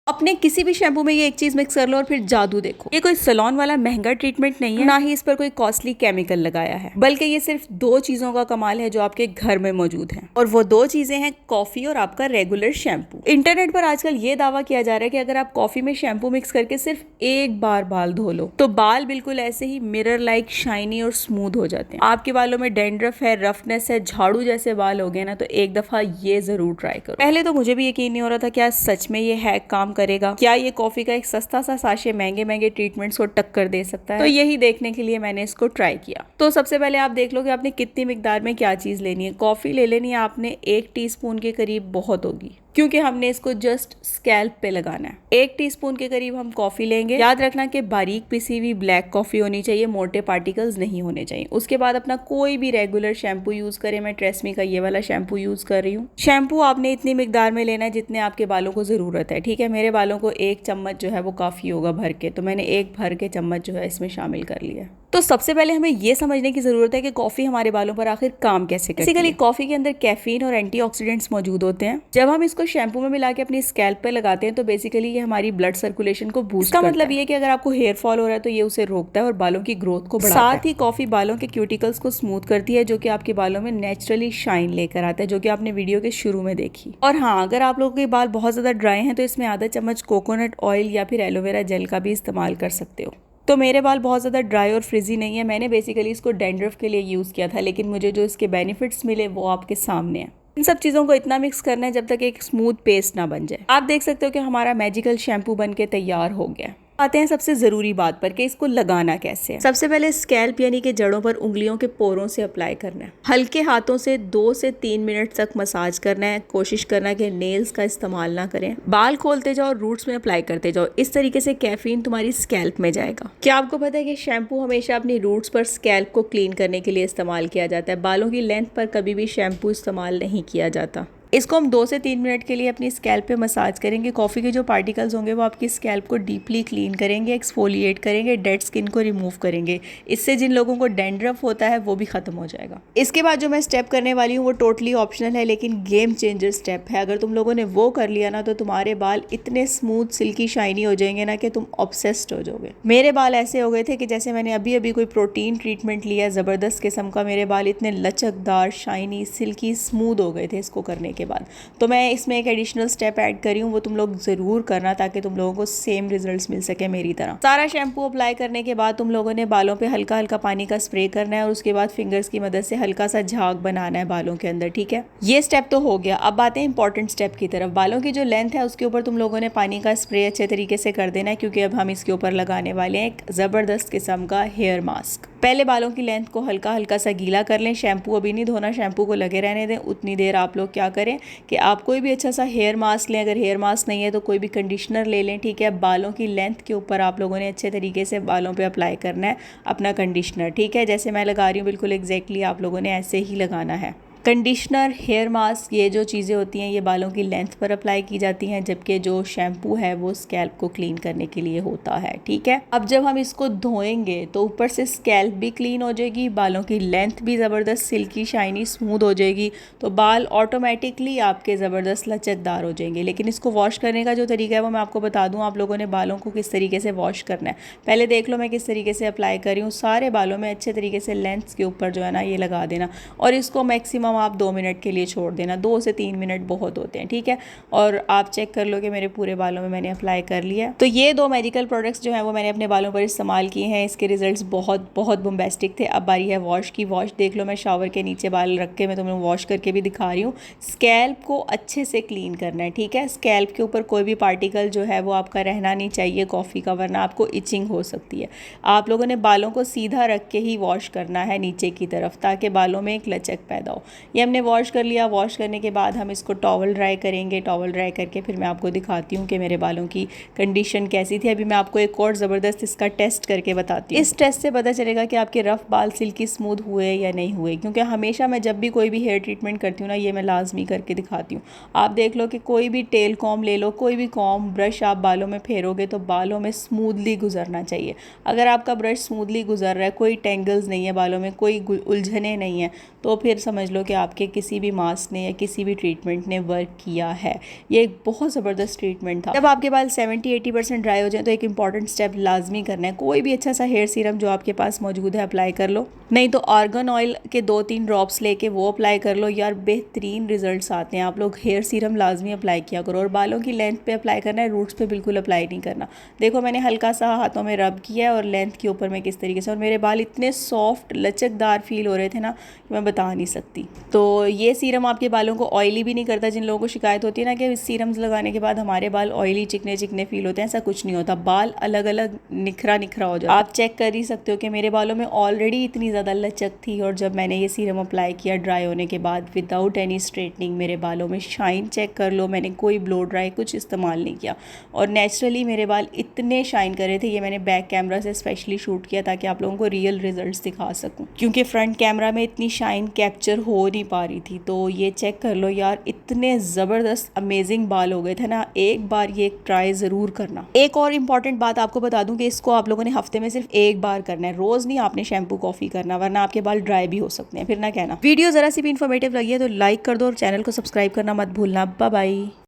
अपने किसी भी शैम्पू में ये एक चीज मिक्स कर लो और फिर जादू देखो। ये कोई सैलून वाला महंगा ट्रीटमेंट नहीं है, ना ही इस पर कोई कॉस्टली केमिकल लगाया है, बल्कि ये सिर्फ दो चीजों का कमाल है जो आपके घर में मौजूद है, और वो दो चीजें हैं कॉफी और आपका रेगुलर शैम्पू। इंटरनेट पर आजकल ये दावा किया जा रहा है कि अगर आप कॉफी में शैम्पू मिक्स करके सिर्फ एक बार बाल धो लो तो बाल बिल्कुल ऐसे ही मिरर लाइक शाइनी और स्मूथ हो जाते हैं। आपके बालों में डेंड्रफ है, रफनेस है, झाड़ू जैसे बाल हो गए ना, तो एक दफा ये जरूर ट्राई करो। पहले तो मुझे भी यकीन नहीं हो रहा था क्या सच में ये हैक काम करेगा, क्या ये कॉफी का एक सस्ता सा साशे महंगे महंगे ट्रीटमेंट्स को टक्कर दे सकता है। तो यही देखने के लिए मैंने इसको ट्राई किया। तो सबसे पहले आप देख लो कि आपने कितनी मिकदार में क्या चीज लेनी है। कॉफी ले लेनी है आपने 1 टीस्पून के करीब, बहुत होगी क्योंकि हमने इसको जस्ट स्कैल्प पे लगाना है। 1 टीस्पून के करीब हम कॉफी लेंगे। याद रखना कि बारीक पिसी हुई ब्लैक कॉफी होनी चाहिए, मोटे पार्टिकल्स नहीं होने चाहिए। उसके बाद अपना कोई भी रेगुलर शैम्पू यूज करें, मैं ट्रेस्मी का ये वाला शैम्पू यूज कर रही हूँ। शैम्पू आपने इतनी मिकदार में लेना है जितने आपके बालों को जरूरत है, ठीक है। मेरे बालों को 1 चम्मच जो है वो काफी होगा भर के, तो मैंने 1 भर के चम्मच जो है इसमें शामिल कर लिया। तो सबसे पहले हमें ये समझने की जरूरत है कि कॉफी हमारे बालों पर आखिर काम कैसे करती है। बेसिकली कॉफी के अंदर कैफीन और एंटीऑक्सीडेंट्स मौजूद होते हैं। जब हम इसको शैम्पू में मिला के अपनी स्कैल्प पे लगाते हैं तो बेसिकली ये हमारी ब्लड सर्कुलेशन को बूस्ट करता है। इसका मतलब ये है कि अगर आपको हेयर फॉल हो रहा है तो ये उसे रोकता है और बालों की ग्रोथ को बढ़ाता है। साथ ही कॉफी बालों के क्यूटिकल्स को स्मूथ करती है, जो कि आपके बालों में नेचुरली शाइन लेकर आता है, जो कि आपने वीडियो के शुरू में देखी। और हाँ, अगर आप लोगों के बाल बहुत ज्यादा ड्राई हैं तो इसमें आधा चम्मच कोकोनट ऑयल या फिर एलोवेरा जेल का भी इस्तेमाल कर सकते हो। तो मेरे बाल बहुत ज़्यादा ड्राई और फ्रिजी नहीं है, मैंने बेसिकली इसको डैंड्रफ के लिए यूज़ किया था, लेकिन मुझे जो इसके बेनिफिट्स मिले वो आपके सामने हैं। इन सब चीज़ों को इतना मिक्स करना है जब तक एक स्मूथ पेस्ट ना बन जाए। आप देख सकते हो कि हमारा मैजिकल शैम्पू बन के तैयार हो गया। आते हैं सबसे ज़रूरी बात पर कि इसको लगाना कैसे है। सबसे पहले स्कैल्प यानी कि जड़ों पर उंगलियों के पोरों से अप्लाई करना है। हल्के हाथों से 2 से 3 मिनट तक मसाज करना है। कोशिश करना है कि नेल्स का इस्तेमाल ना करें। बाल खोलते जाओ, रूट्स में अप्लाई करते जाओ। इस तरीके से कैफीन तुम्हारी स्कैल्प में जाएगा। क्या आपको पता है कि शैम्पू हमेशा अपनी रूट्स पर स्कैल्प को क्लीन करने के लिए इस्तेमाल किया जाता है। बालों की लेंथ पर कभी भी शैम्पू इस्तेमाल नहीं किया जाता। इसको हम 2 से 3 मिनट के लिए अपनी स्कैल्प पे मसाज करेंगे। कॉफ़ी के जो पार्टिकल्स होंगे वो आपकी स्कैल्प को डीपली क्लीन करेंगे, एक्सफोलिएट करेंगे, डेड स्किन को रिमूव करेंगे। इससे जिन लोगों को डैंड्रफ होता है वो भी ख़त्म हो जाएगा। इसके बाद जो मैं स्टेप करने वाली हूँ वो टोटली ऑप्शनल है, लेकिन गेम चेंजर स्टेप है। अगर तुम लोगों ने वो कर लिया ना तो तुम्हारे बाल इतने स्मूथ, सिल्की, शाइनी हो जाएंगे ना कि तुम ऑब्सेस्ड हो जाओगे। मेरे बाल ऐसे हो गए थे कि जैसे मैंने अभी अभी कोई प्रोटीन ट्रीटमेंट लिया ज़बरदस्त किस्म का। मेरे बाल इतने लचकदार, शाइनी, सिल्की, स्मूथ हो गए थे इसको करने के बाद। तो मैं इसमें एक एडिशनल स्टेप ऐड करी हूँ, वो तुम लोग ज़रूर करना ताकि तुम लोगों को सेम रिजल्ट्स मिल सके मेरी तरह। सारा शैम्पू अप्लाई करने के बाद तुम लोगों ने बालों पे हल्का हल्का पानी का स्प्रे करना है और उसके बाद फिंगर्स की मदद से हल्का सा झाग बनाना है बालों के अंदर, ठीक है। ये स्टेप तो हो गया। अब आते हैं इंपॉर्टेंट स्टेप की तरफ। बालों की जो लेंथ है उसके ऊपर तुम लोगों ने पानी का स्प्रे अच्छे तरीके से कर देना है, क्योंकि अब हम इसके ऊपर लगाने वाले हैं एक ज़बरदस्त किस्म का हेयर मास्क। पहले बालों की लेंथ को हल्का हल्का सा गीला कर लें। शैम्पू अभी नहीं धोना, शैम्पू को लगे रहने दें। उतनी देर आप लोग क्या करें कि आप कोई भी अच्छा सा हेयर मास्क लें। अगर हेयर मास्क नहीं है तो कोई भी कंडीशनर ले लें, ठीक है। बालों की लेंथ के ऊपर आप लोगों ने अच्छे तरीके से बालों पे अप्लाई करना है अपना कंडीशनर, ठीक है। जैसे मैं लगा रही हूँ बिल्कुल एग्जैक्टली आप लोगों ने ऐसे ही लगाना है। कंडीशनर, हेयर मास्क, ये जो चीज़ें होती हैं ये बालों की लेंथ पर अप्लाई की जाती हैं, जबकि जो शैम्पू है वो स्कैल्प को क्लीन करने के लिए होता है, ठीक है। अब जब हम इसको धोएंगे तो ऊपर से स्कैल्प भी क्लीन हो जाएगी, बालों की लेंथ भी ज़बरदस्त सिल्की, शाइनी, स्मूथ हो जाएगी, तो बाल ऑटोमेटिकली आपके ज़बरदस्त लचकदार हो जाएंगे। लेकिन इसको वॉश करने का जो तरीका है वो मैं आपको बता दूँ। आप लोगों ने बालों को किस तरीके से वॉश करना है पहले देख लो मैं किस तरीके से अप्लाई कर रही हूँ। सारे बालों में अच्छे तरीके से लेंथ के ऊपर जो है ना ये लगा देना, और इसको मैक्सिमम आप 2 मिनट के लिए छोड़ देना। 2 से 3 मिनट बहुत होते हैं, ठीक है। और आप चेक कर लो कि मेरे पूरे बालों में मैंने अप्लाई कर लिया। तो ये 2 मैजिकल प्रोडक्ट्स जो हैं वो मैंने अपने बालों पर इस्तेमाल किए हैं। इसके रिजल्ट्स बहुत बहुत बम्बेस्टिक थे। अब बारी है वॉश की। वॉश देख लो, मैं शावर के नीचे बाल रख के मैं तुम्हें वॉश करके भी दिखा रही हूँ। स्कैल्प को अच्छे से क्लीन करना है, ठीक है। स्कैल्प के ऊपर कोई भी पार्टिकल जो है वो आपका रहना नहीं चाहिए कॉफ़ी का, वरना आपको इचिंग हो सकती है। आप लोगों ने बालों को सीधा रख के ही वॉश करना है नीचे की तरफ, ताकि बालों में एक लचक पैदा हो। ये हमने वॉश कर लिया। वॉश करने के बाद हम इसको टॉवल ड्राई करेंगे। टॉवल ड्राई करके फिर मैं आपको दिखाती हूँ कि मेरे बालों की कंडीशन कैसी थी। अभी मैं आपको एक और ज़बरदस्त इसका टेस्ट करके बताती हूँ। इस टेस्ट से पता चलेगा कि आपके रफ़ बाल सिल्की स्मूथ हुए या नहीं हुए, क्योंकि हमेशा मैं जब भी कोई भी हेयर ट्रीटमेंट करती हूँ ना ये मैं लाजमी करके दिखाती हूँ। आप देख लो कि कोई भी टेल कॉम ले लो, कोई भी कॉम ब्रश आप बालों में फेरोगे तो बालों में स्मूथली गुजरना चाहिए। अगर आपका ब्रश स्मूथली गुजर रहा है, कोई टेंगल्स नहीं है बालों में, कोई उलझने नहीं है, तो फिर समझ लो कि आपके किसी भी मास्क ने या किसी भी ट्रीटमेंट ने वर्क किया है। ये एक बहुत ज़बरदस्त ट्रीटमेंट था। जब आपके बाल 70-80% ड्राई हो जाए तो एक इंपॉर्टेंट स्टेप लाजमी करना है, कोई भी अच्छा सा हेयर सीरम जो आपके पास मौजूद है अप्लाई कर लो, नहीं तो आर्गन ऑयल के 2-3 ड्रॉप्स लेके वो अप्लाई कर लो यार, बेहतरीन रिजल्ट्स आते हैं। आप लोग हेयर सीरम लाजमी अप्लाई किया करो और बालों की लेंथ पे अप्लाई करना है, रूट्स पे बिल्कुल अप्लाई नहीं करना। देखो मैंने हल्का सा हाथों में रब किया है और लेंथ के ऊपर में किस तरीके से, और मेरे बाल इतने सॉफ्ट लचकदार फील हो रहे थे ना कि मैं बता नहीं सकती। तो ये सीरम आपके बालों को ऑयली भी नहीं करता। जिन लोगों को शिकायत होती है ना कि सीरम्स लगाने के बाद हमारे बाल ऑयली चिकने चिकने फील होते हैं, ऐसा कुछ नहीं होता। बाल अलग अलग निखरा निखरा हो जाता है। आप चेक कर ही सकते हो कि मेरे बालों में ऑलरेडी इतनी ज़्यादा लचक थी और जब मैंने ये सीरम अप्लाई किया ड्राई होने के बाद विदाउट एनी स्ट्रेटनिंग, मेरे बालों में शाइन चेक कर लो। मैंने कोई ब्लो ड्राई कुछ इस्तेमाल नहीं किया और नेचुरली मेरे बाल इतने शाइन कर रहे थे। ये मैंने बैक कैमरा से स्पेशली शूट किया ताकि आप लोगों को रियल रिजल्ट्स दिखा सकूं, क्योंकि फ्रंट कैमरा में इतनी शाइन कैप्चर हो नहीं पा रही थी। तो ये चेक कर लो यार, इतने ज़बरदस्त अमेजिंग बाल हो गए थे ना। एक बार ये ट्राई ज़रूर करना। एक और इम्पॉर्टेंट बात आपको बता दूं कि इसको आप लोगों ने हफ्ते में सिर्फ एक बार करना है, रोज़ नहीं आपने शैम्पू कॉफ़ी करना, वरना आपके बाल ड्राई भी हो सकते हैं। फिर ना कहना वीडियो ज़रा सी भी इन्फॉर्मेटिव लगी है तो लाइक कर दो और चैनल को सब्सक्राइब करना मत भूलना। Bye bye.